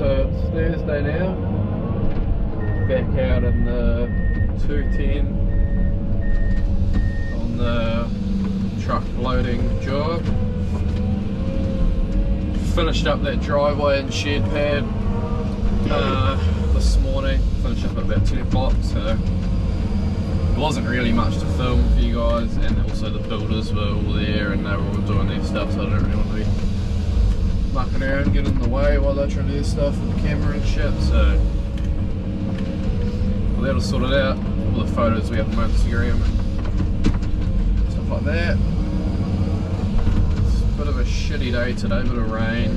So it's Thursday now, back out in the 210 on the truck loading job. Finished up that driveway and shed pad this morning, finished up at about 10 o'clock, so there wasn't really much to film for you guys, and also the builders were all there and they were all doing their stuff, so I don't really want to be mucking around, getting in the way while they're trying to do their stuff with the camera and shit. So well, that'll sort it out. All the photos we have on Instagram and stuff like that. It's a bit of a shitty day today, bit of rain.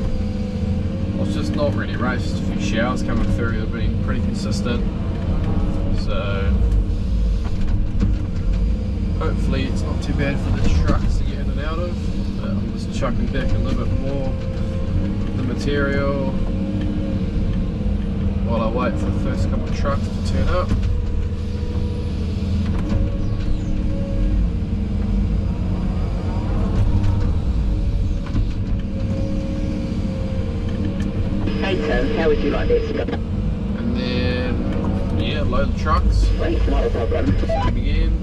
Well, it's just not really rain, just a few showers coming through. They've been pretty consistent, so hopefully it's not too bad for the trucks to get in and out of. But I'm just chucking back a little bit more material while I wait for the first couple of trucks to turn up. Hey Tom, how would you like this? And then, yeah, load the trucks. Wait, not a problem. Same again.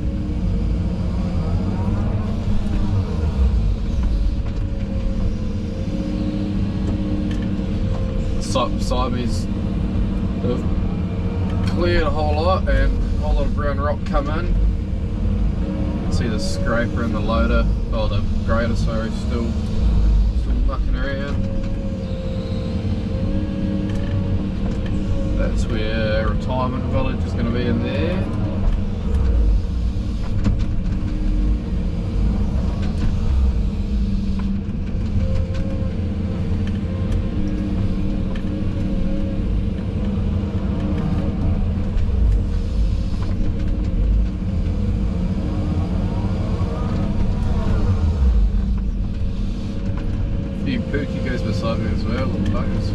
Sideways have cleared a whole lot and a whole lot of brown rock come in. You can see the scraper and the loader, oh the grader, sorry, still mucking around. That's where retirement village is going to be in there. Pookie goes beside me as well, little buggers.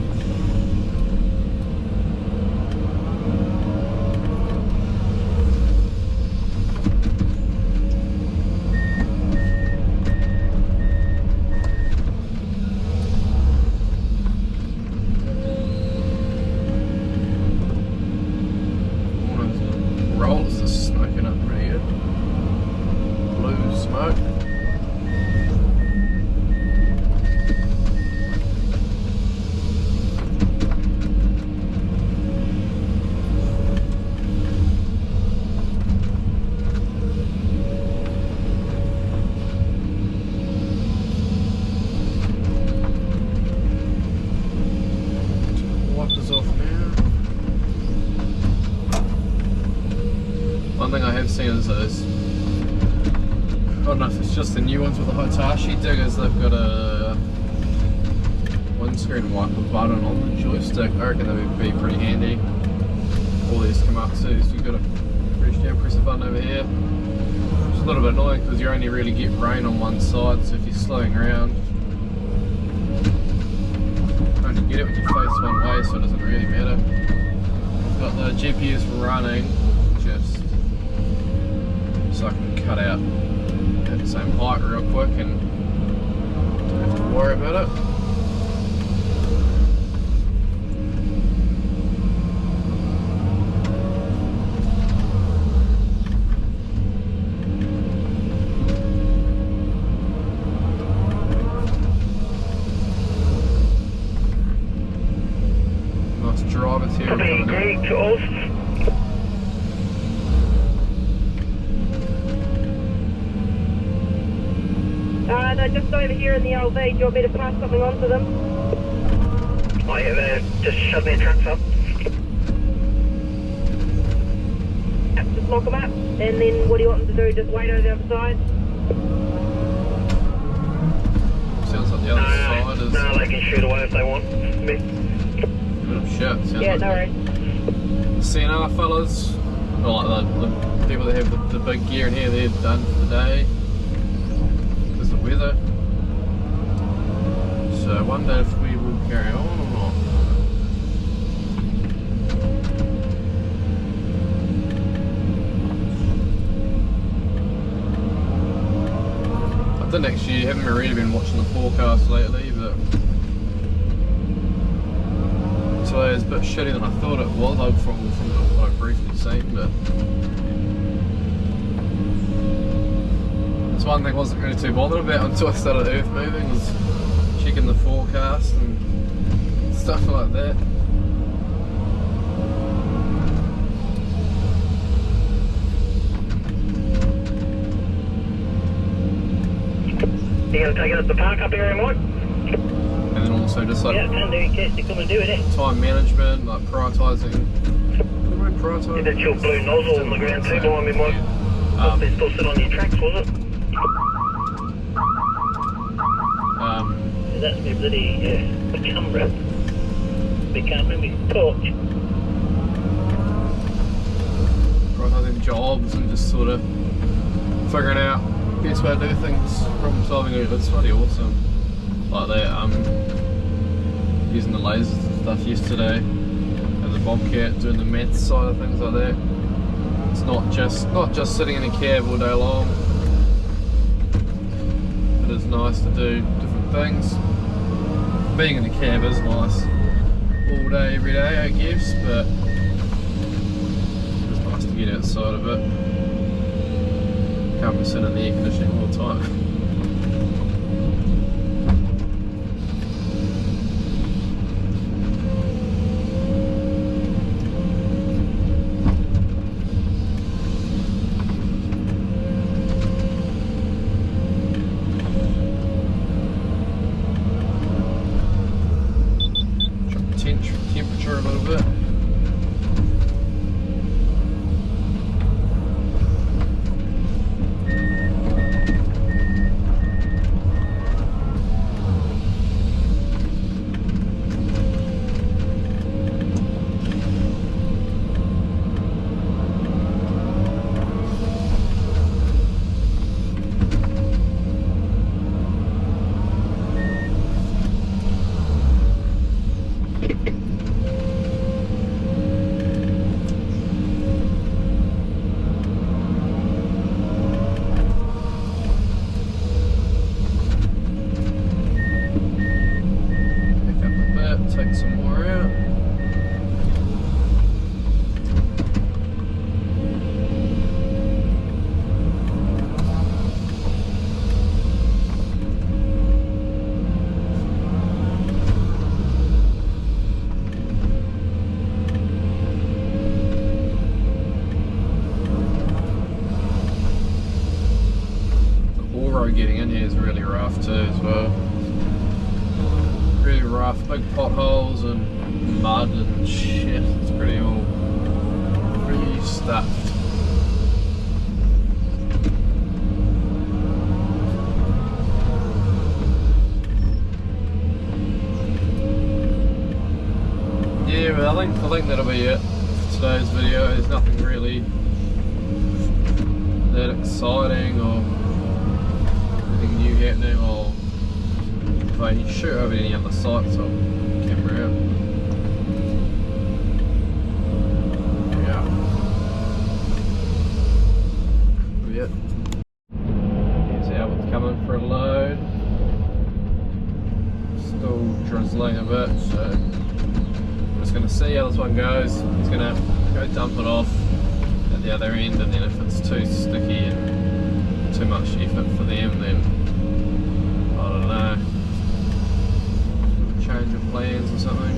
Rolls are smoking up pretty good. Blue smoke. One thing I have seen is those, I don't know if it's just the new ones with the Hitachi diggers, they've got a windscreen wiper button on the joystick. I reckon that would be pretty handy. All these come up too, so you've got to reach down, press the button over here. It's a little bit annoying because you only really get rain on one side, so if you're slowing around, you only get it when you face one way, so it doesn't really matter. I've got the GPS running, just so I can cut out at the same height real quick and don't have to worry about it. Nice drivers here. No, just over here in the LV. Do you want me to pass something on to them? Oh yeah, just shove their trucks up. Just lock them up. And then what do you want them to do? Just wait over the other side? Sounds like the other side is... No, they can shoot away if they want. Oh shit, sounds Yeah, like no worries. CNR fellas, or like the people that have the big gear in here, they're done for the day. Because the weather. So I wonder if we will carry on or not. I didn't actually, haven't really been watching the forecast lately, but way is a bit shitty than I thought it was, from what I've briefly seen, but that's one thing I wasn't really too bothered about until I started earth moving, was checking the forecast and stuff like that. You gonna take it at the park up here, Mike? And then also just like Yeah, can do in case they come and do it, eh? time management, like prioritising. What do I prioritise? That's your blue nozzle on the ground too behind me, Mike. They're still sitting on your tracks, was it? That's me bloody camera. Big camera, big torch. Prioritising jobs and just sort of figuring out best way to do things, problem solving. It's bloody awesome. Like that, using the lasers and stuff yesterday, and the Bobcat doing the math side of things like that. It's not just sitting in a cab all day long. It is nice to do different things. Being in a cab is nice all day, every day, I guess, but it's nice to get outside of it. Can't be sitting in the air conditioning all the time. Temperature a little bit. Take some more out. The ore road getting in here is really rough too as well. Really rough, big potholes and mud and shit. It's pretty stuffed. Yeah, but I think that'll be it for today's video. There's nothing really that exciting or anything new happening, or if I shoot over any other sites, I'll camera out. Yeah. Yep. Here's Albert's coming for a load. Still drizzling a bit, so I'm just going to see how this one goes. He's going to go dump it off at the other end, and then if it's too sticky and too much effort for them, then I don't know, change of plans or something.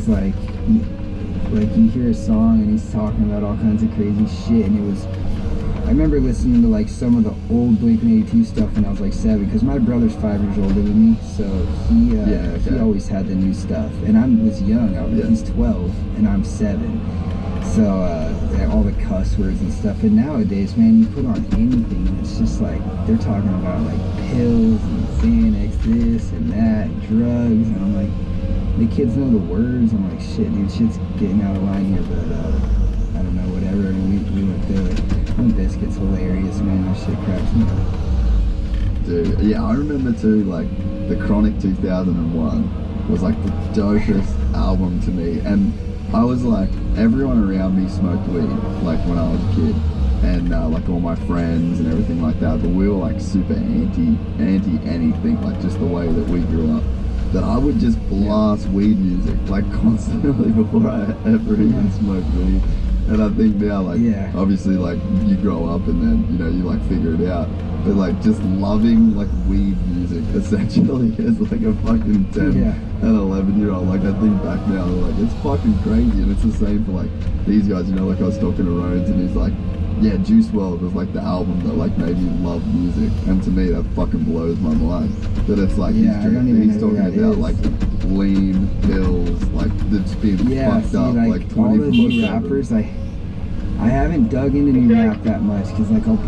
like you hear a song and he's talking about all kinds of crazy shit, and it was. I remember listening to like some of the old Blink-182 stuff when I was like 7, because my brother's 5 years older than me, so he always had the new stuff, and I was young. He's 12 and I'm 7, so all the cuss words and stuff. And nowadays, man, you put on anything and it's just like they're talking about like pills and Xanax, this and that, and drugs, and I'm like, the kids know the words. I'm like, shit, dude, shit's getting out of line here, but I don't know, whatever. I mean, we went through it. Biscuit's hilarious, man. That shit cracks me up. Dude, yeah, I remember too, like, the Chronic 2001 was like the dopest album to me, and I was like, everyone around me smoked weed, like, when I was a kid, and like all my friends and everything like that, but we were like super anti anything, like just the way that we grew up, that I would just blast weed music, like, constantly before I ever even smoked weed. And I think now, like, obviously, like, you grow up and then, you know, you, like, figure it out. But, like, just loving, like, weed music, essentially, as, like, a fucking 10 and 11-year-old. Like, I think back now, like, it's fucking crazy. And it's the same for, like, these guys, you know, like, I was talking to Rhodes, and he's like, yeah, Juice WRLD was, like, the album that, like, made me love music. And to me, that fucking blows my mind. That it's, like, he's talking about, like, lean pills, like, that's being fucked up, like 24/7. All the new rappers, I haven't dug into new rap that much, because like I'll put